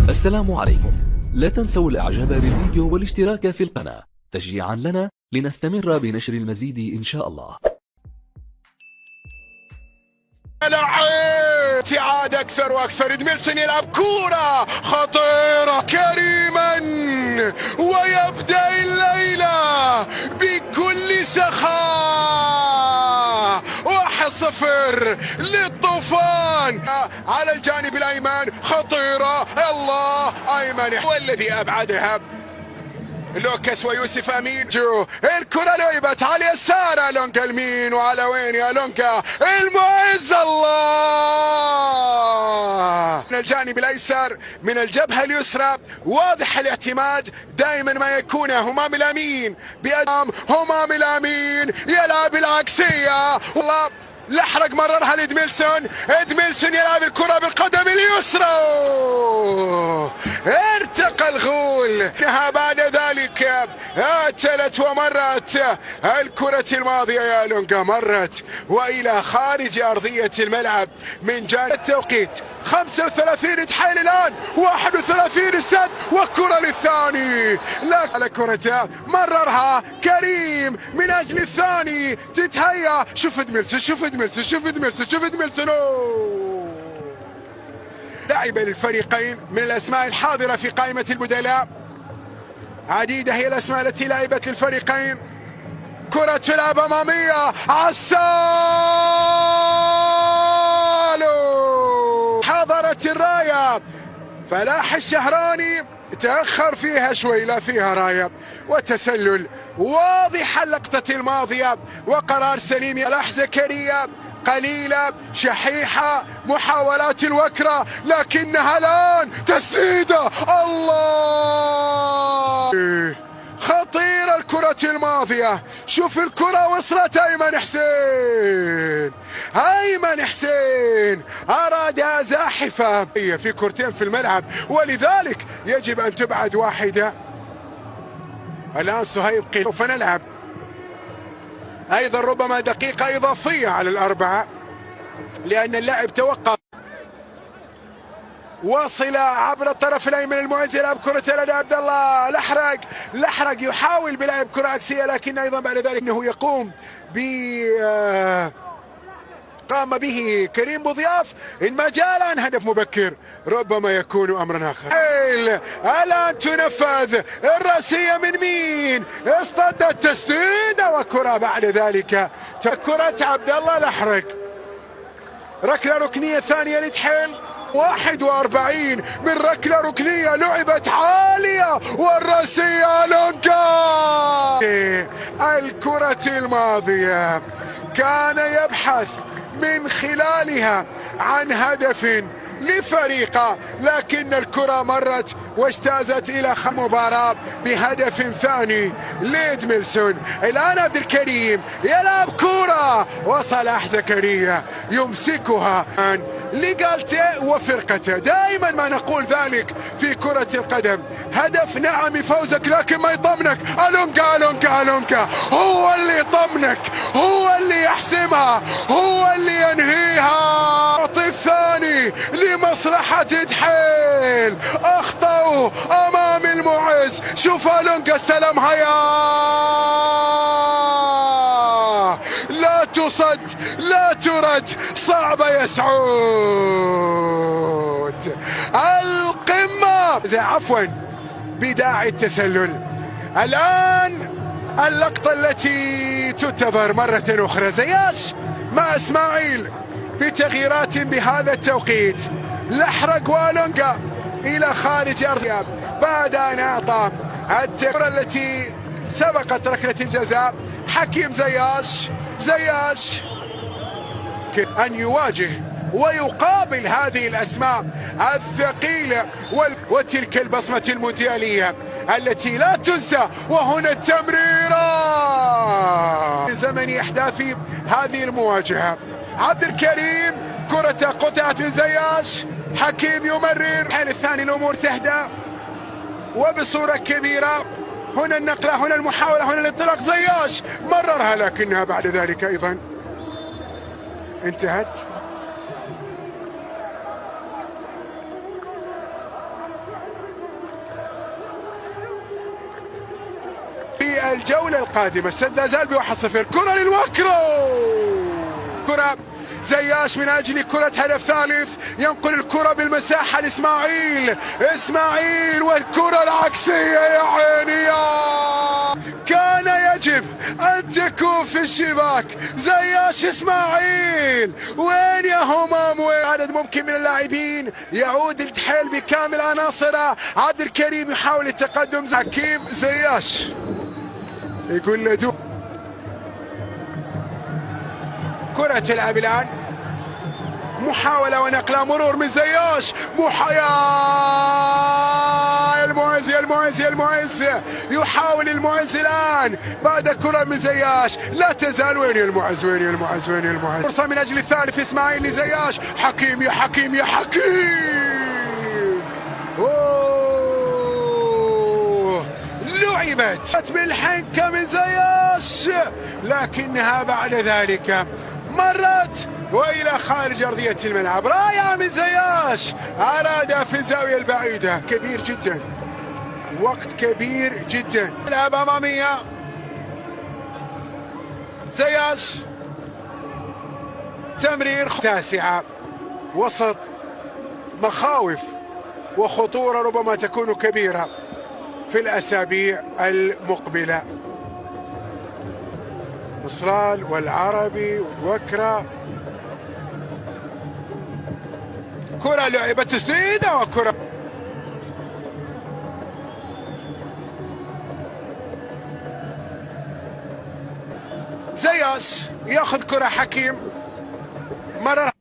السلام عليكم. لا تنسوا الاعجاب بالفيديو والاشتراك في القناة تشجيعا لنا لنستمر بنشر المزيد ان شاء الله. ابتعاد اكثر واكثر. ادميلسون يلعب كورة خطيرة كريما ويبدأ الليلة بكل سخاء. 1-0 للطوفان على الجانب الايمن. خطيرة الله. ايمن هو الذي ابعدها. لوكاس ويوسف امين. الكرة لعبت على اليسار. الونجا اليمين وعلى وين يا لونجا؟ المعز الله من الجانب الايسر من الجبهة اليسرى. واضح الاعتماد دائما ما يكون همام الامين بأدام. همام الامين يلعب العكسية والله. لحرق مررها لإدميلسون. إدميلسون يلعب الكرة بالقدم اليسرى. ارتقى الغول. بعد ذلك اتلت ومرت الكرة الماضية يا لونجا. مرت وإلى خارج أرضية الملعب من جانب التوقيت. 35 تحيل الآن. 31 السد والكرة للثاني. لا على كرته مررها كريم من أجل الثاني. تتهيأ. شوف إدميلسون شوف إدميلسون شوف إدميلسون شوف إدميلسون. لاعب للفريقين من الأسماء الحاضرة في قائمة البدلاء. عديدة هي الأسماء التي لعبت للفريقين. كرة تلعب أمامية. عسالو حضرت الراية. فلاح الشهراني تأخر فيها شوي. لا فيها راية وتسلل واضح. اللقطة الماضية وقرار سليم. فلاح زكريا قليلة شحيحة محاولات الوكرة لكنها الآن تسديدة. الله خطيرة الكرة الماضية. شوف الكرة وصلت أيمن حسين. أيمن حسين أرادها زاحفة في كرتين في الملعب ولذلك يجب أن تبعد واحدة. الآن صهيب قيل فنلعب أيضا ربما دقيقة إضافية على الأربعة لأن اللاعب توقف. وصل عبر الطرف الايمن. المعز يلعب كرة لدى عبد الله. لحرق يحاول بلعب كرة عكسية لكن ايضا بعد ذلك انه يقوم قام به كريم بوضياف. ان ما جاء الان هدف مبكر ربما يكون امرا اخر. الان تنفذ الراسية من مين؟ اصطدت تسديدة وكرة بعد ذلك. كرة عبد الله لحرق. ركلة ركنية ثانية لتحيل. 41 من ركلة ركنية لعبت عالية والراسية لونجا. الكرة الماضية كان يبحث من خلالها عن هدف لفريقه لكن الكرة مرت واجتازت إلى مباراة بهدف ثاني لإدميلسون. الآن عبد الكريم يلعب كرة وصلاح زكريا يمسكها لقالته وفرقته. دائما ما نقول ذلك في كرة القدم. هدف نعم يفوزك لكن ما يطمنك. ألونكا هو اللي يطمنك. هو اللي يحسمها. هو اللي ينهيها. الثاني لمصلحة تحيل. أخطأوا أمام المعز. شوف ألونكا استلمها. يا لا تصد لا ترد. صعبة يا سعود. القمة عفوا بداعي التسلل. الآن اللقطة التي تنتظر مرة أخرى. زياش مع إسماعيل بتغييرات بهذا التوقيت. لحرق والونجا إلى خارج أرضها بعد أن أعطى الكرة التي سبقت ركلة الجزاء. حكيم زياش أن يواجه ويقابل هذه الأسماء الثقيلة وتلك البصمة المونديالية التي لا تنسى. وهنا التمريرة في زمن إحداث هذه المواجهة. عبد الكريم كرة قطعت من زياش. حكيم يمرر. الحين الثاني الأمور تهدى وبصورة كبيرة. هنا النقلة هنا المحاولة هنا الانطلاق. زياش مررها لكنها بعد ذلك أيضا انتهت. في الجولة القادمة. السد لا زال ب1-0. كرة للوكرو، كرة زياش من أجل كرة هدف ثالث، ينقل الكرة بالمساحة لإسماعيل، إسماعيل والكرة العكسية يا عيني، كان يجب أن تكون في الشباك. زياش إسماعيل، وين يا همام؟ وين عدد ممكن من اللاعبين يعود التحيل بكامل عناصره. عبد الكريم يحاول التقدم، حكيم زياش يقول له كرة تلعب الآن، محاولة ونقلة، مرور من زياش، المعز يحاول المعز الآن بعد كرة من زياش، لا تزال. وين المعز؟ فرصة من أجل الثالث، إسماعيل لزياش، حكيم يا حكيم يا حكيم. لعبت بالحنكة من زياش، لكنها بعد ذلك مرت وإلى خارج أرضية الملعب. رائعة من زياش، أراد في الزاوية البعيدة. كبير جدا، وقت كبير جدا. لعب أمامية، زياش، تمرير تاسعة، وسط مخاوف وخطورة ربما تكون كبيرة في الأسابيع المقبلة. إصرال والعربي والوكرة، كرة لعبت تسديدة، وكرة زياش ياخذ كرة، حكيم مرر